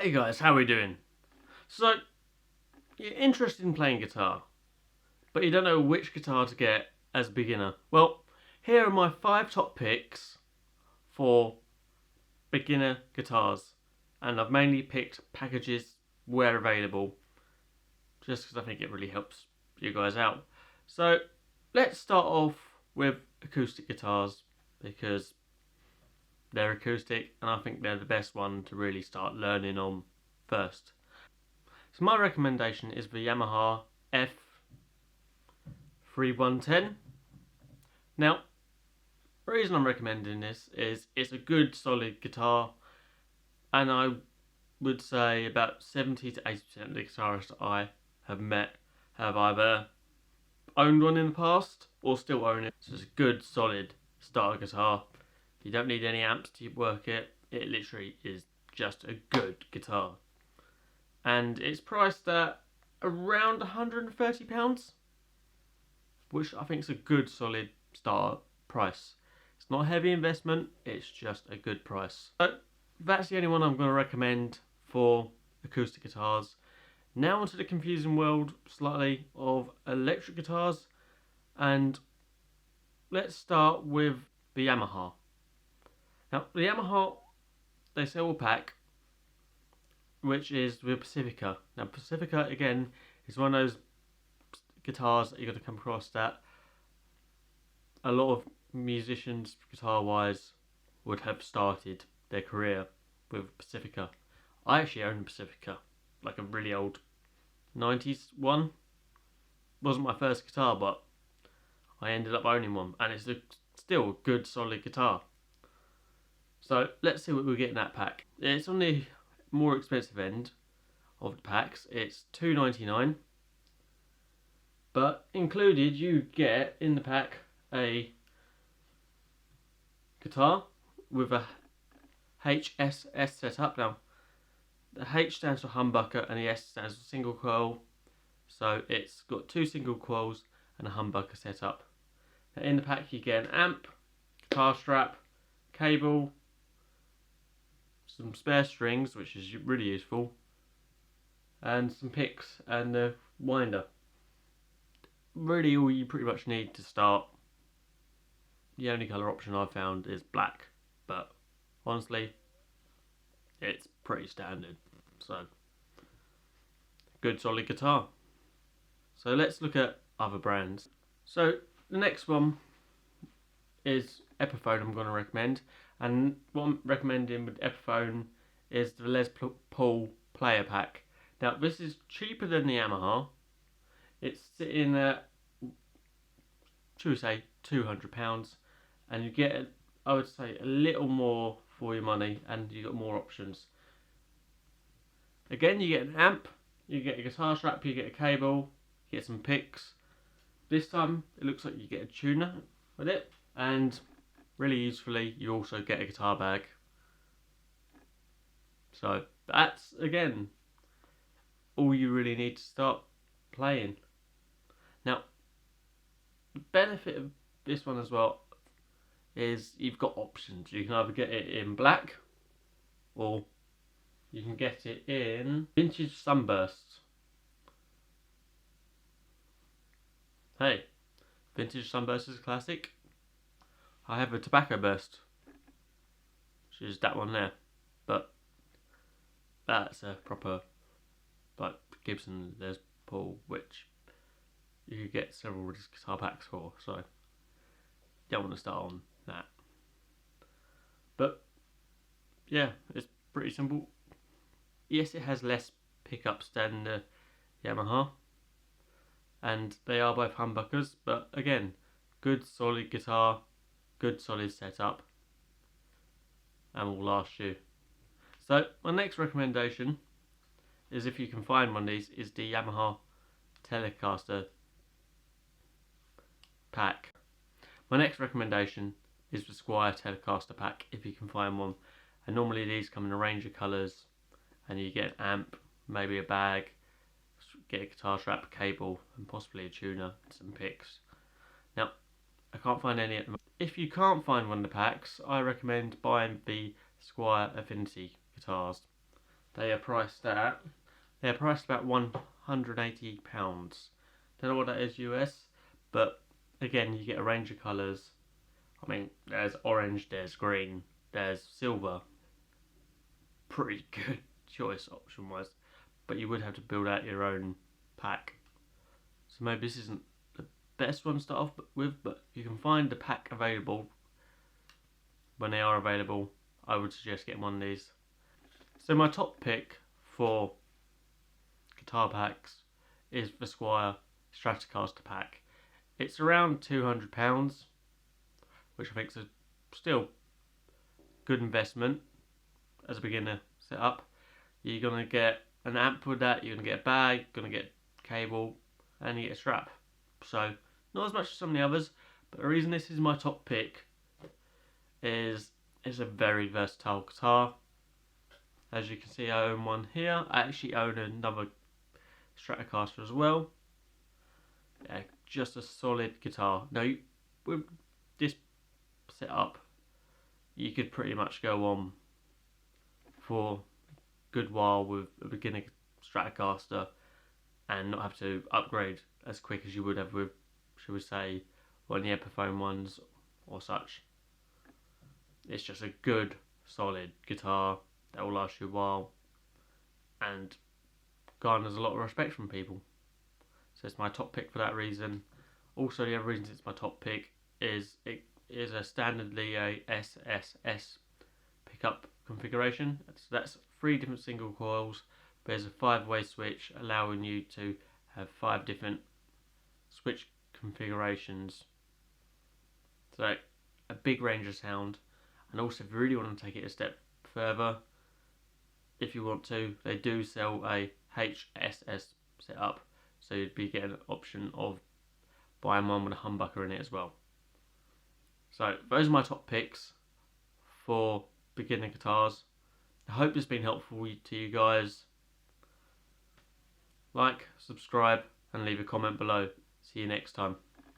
Hey guys, how are we doing? So, you're interested in playing guitar, but you don't know which guitar to get as a beginner. Well, here are my 5 top picks for beginner guitars, and I've mainly picked packages where available, just because I think it really helps you guys out. So, let's start off with acoustic guitars, because they're acoustic and I think they're the best one to really start learning on first. So my recommendation is the Yamaha F3110. Now, the reason I'm recommending this is it's a good solid guitar, and I would say about 70 to 80% of the guitarists I have met have either owned one in the past or still own it. So it's a good solid starter guitar. You don't need any amps to work it. It literally is just a good guitar. And it's priced at around £130, which I think is a good solid start price. It's not a heavy investment, it's just a good price. So that's the only one I'm going to recommend for acoustic guitars. Now onto the confusing world slightly of electric guitars, and let's start with the Yamaha. Now the Yamaha, they sell a pack which is the Pacifica. Now Pacifica again is one of those guitars that you're going to come across that a lot of musicians guitar wise would have started their career with Pacifica. I actually own a Pacifica, like a really old 90s one. Wasn't my first guitar, but I ended up owning one, and it's still a good solid guitar. So let's see what we get in that pack. It's on the more expensive end of the packs. It's $2.99, but included you get in the pack a guitar with a HSS setup. Now the H stands for humbucker and the S stands for single coil, so it's got 2 single coils and a humbucker setup. Now in the pack you get an amp, guitar strap, cable, some spare strings, which is really useful, and some picks and a winder. Really all you pretty much need to start. The only colour option I've found is black, but honestly it's pretty standard. So good solid guitar. So let's look at other brands. So the next one is Epiphone I'm going to recommend, and what I'm recommending with Epiphone is the Les Paul Player Pack. Now this is cheaper than the Yamaha. It's sitting at, should we say, £200, and you get, I would say, a little more for your money, and you got more options. Again, you get an amp, you get a guitar strap, you get a cable, you get some picks. This time it looks like you get a tuner with it, and really usefully you also get a guitar bag. So that's again all you really need to start playing. Now the benefit of this one as well is you've got options. You can either get it in black or you can get it in vintage sunbursts. Hey, vintage sunburst is a classic. I have a tobacco burst, which is that one there, but that's a proper like Gibson Les Paul, which you could get several guitar packs for, so you don't want to start on that. But yeah, it's pretty simple. Yes, it has less pickups than the Yamaha, and they are both humbuckers, but again, good solid guitar, good solid setup, and will last you. So my next recommendation is, if you can find one of these, is the Yamaha Telecaster pack. My next recommendation is the Squier Telecaster pack, if you can find one, and normally these come in a range of colours, and you get an amp, maybe a bag, get a guitar strap, a cable, and possibly a tuner and some picks. Now I can't find any at the moment. If you can't find one of the packs, I recommend buying the Squier Affinity guitars. They are priced at about £180. Don't know what that is US, but again, you get a range of colours. I mean, there's orange, there's green, there's silver. Pretty good choice option wise, but you would have to build out your own pack. So maybe this isn't the best one to start off with, but you can find the pack available when they are available. I would suggest getting one of these. So my top pick for guitar packs is the Squier Stratocaster pack. It's around £200, which I think is a still good investment as a beginner setup. You're gonna get an amp with that, you're gonna get a bag, you're gonna get cable, and you get a strap. So not as much as some of the others, but the reason this is my top pick is it's a very versatile guitar. As you can see, I own one here. I actually own another Stratocaster as well. Yeah, just a solid guitar. Now, with this setup, you could pretty much go on for a good while with a beginner Stratocaster and not have to upgrade as quick as you would have with, should we say, one of the Epiphone ones or such. It's just a good, solid guitar that will last you a while and garners a lot of respect from people. So it's my top pick for that reason. Also, the other reason it's my top pick is it is a standardly a SSS pickup configuration. So that's 3 different single coils. There's a 5-way switch allowing you to have 5 different switch configurations. So a big range of sound. And also, if you really want to take it a step further, if you want to, they do sell a HSS setup, so you'd be getting an option of buying one with a humbucker in it as well. So those are my top picks for beginner guitars. I hope it's been helpful to you guys. Like, subscribe, and leave a comment below. See you next time.